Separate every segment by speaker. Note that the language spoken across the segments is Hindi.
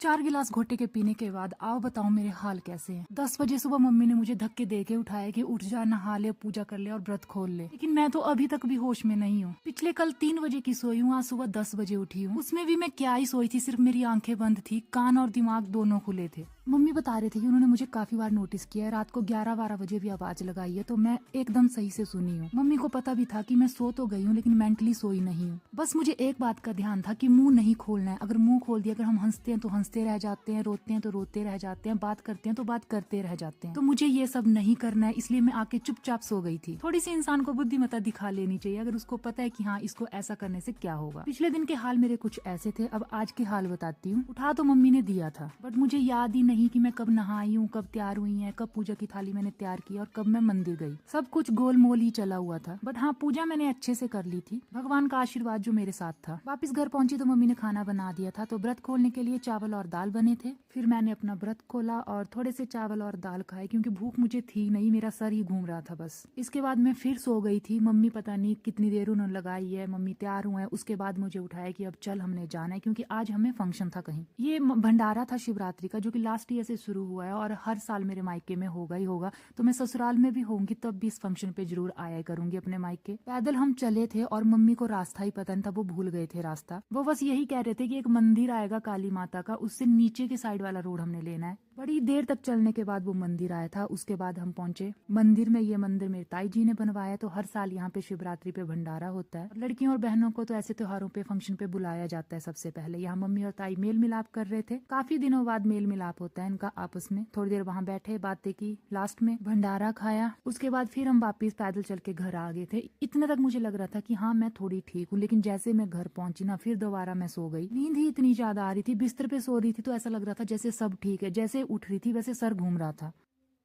Speaker 1: 4 गिलास घोटे के पीने के बाद आओ बताओ मेरे हाल कैसे हैं। 10 बजे सुबह मम्मी ने मुझे धक्के दे के उठाया कि उठ जा, नहा ले, पूजा कर ले और व्रत खोल ले। लेकिन मैं तो अभी तक भी होश में नहीं हूँ। पिछले कल 3 बजे की सोई हूँ, आज सुबह 10 बजे उठी हूँ। उसमें भी मैं क्या ही सोई थी, सिर्फ मेरी आंखें बंद थी, कान और दिमाग दोनों खुले थे। मम्मी बता रहे थे कि उन्होंने मुझे काफी बार नोटिस किया है, रात को 11-12 बजे भी आवाज लगाई है, तो मैं एकदम सही से सुनी हूँ। मम्मी को पता भी था कि मैं सो तो गई हूँ लेकिन मेंटली सोई नहीं हूँ। बस मुझे एक बात का ध्यान था कि मुंह नहीं खोलना है। अगर मुंह खोल दिया, अगर हम हंसते हैं तो हंसते रह जाते हैं, रोते हैं तो रोते रह जाते हैं, बात करते हैं तो बात करते रह जाते हैं। तो मुझे ये सब नहीं करना है, इसलिए मैं आके चुपचाप सो गई थी। थोड़ी सी इंसान को बुद्धिमत्ता दिखा लेनी चाहिए, अगर उसको पता है कि हाँ इसको ऐसा करने से क्या होगा। पिछले दिन के हाल मेरे कुछ ऐसे थे, अब आज के हाल बताती हूँ। उठा तो मम्मी ने दिया था, बट मुझे याद ही नहीं कि मैं कब नहाई हूँ, कब तैयार हुई है, कब पूजा की थाली मैंने तैयार की और कब मैं मंदिर गई। सब कुछ गोलमोल ही चला हुआ था, बट हाँ पूजा मैंने अच्छे से कर ली थी, भगवान का आशीर्वाद जो मेरे साथ था। वापस घर पहुंची तो मम्मी ने खाना बना दिया था, तो व्रत खोलने के लिए चावल और दाल बने थे। फिर मैंने अपना व्रत खोला और थोड़े से चावल और दाल खाए, क्योंकि भूख मुझे थी नहीं, मेरा सर ही घूम रहा था बस। इसके बाद मैं फिर सो गई थी। मम्मी पता नहीं कितनी देर उन्होंने लगाई है, मम्मी तैयार हुए हैं, उसके बाद मुझे उठाया कि अब चल हमने जाना है, क्योंकि आज हमें फंक्शन था कहीं। ये भंडारा था शिवरात्रि का, जो कि लास्ट ईयर से शुरू हुआ है और हर साल मेरे मायके में होगा ही होगा। तो मैं ससुराल में भी होंगी तब भी इस फंक्शन पे जरूर आया करूंगी अपने मायके। पैदल हम चले थे और मम्मी को रास्ता ही पता नहीं था, वो भूल गए थे रास्ता। वो बस यही कह रहे थे कि एक मंदिर आएगा काली माता का, उससे नीचे के साइड वाला रोड हमने लेना है। बड़ी देर तक चलने के बाद वो मंदिर आया था। उसके बाद हम पहुंचे मंदिर में। ये मंदिर मेरे ताई जी ने बनवाया, तो हर साल यहाँ पे शिवरात्रि पे भंडारा होता है। लड़कियों और बहनों को तो ऐसे त्योहारों पे फंक्शन पे बुलाया जाता है सबसे पहले। यहाँ मम्मी और ताई मेल मिलाप कर रहे थे, काफी दिनों बाद मेल मिलाप होता है इनका आपस में। थोड़ी देर वहाँ बैठे, बातें की, लास्ट में भंडारा खाया। उसके बाद फिर हम वापिस पैदल चल के घर आ गए थे। इतने तक मुझे लग रहा था कि हाँ मैं थोड़ी ठीक हूँ, लेकिन जैसे मैं घर पहुंची ना, फिर दोबारा मैं सो गई। नींद ही इतनी ज्यादा आ रही थी, बिस्तर पे सो रही थी तो ऐसा लग रहा था जैसे सब ठीक है, जैसे उठ रही थी वैसे सर घूम रहा था।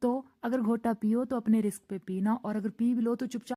Speaker 1: तो अगर घोटा पियो तो अपने रिस्क पे पीना, और अगर पी भी लो तो चुपचाप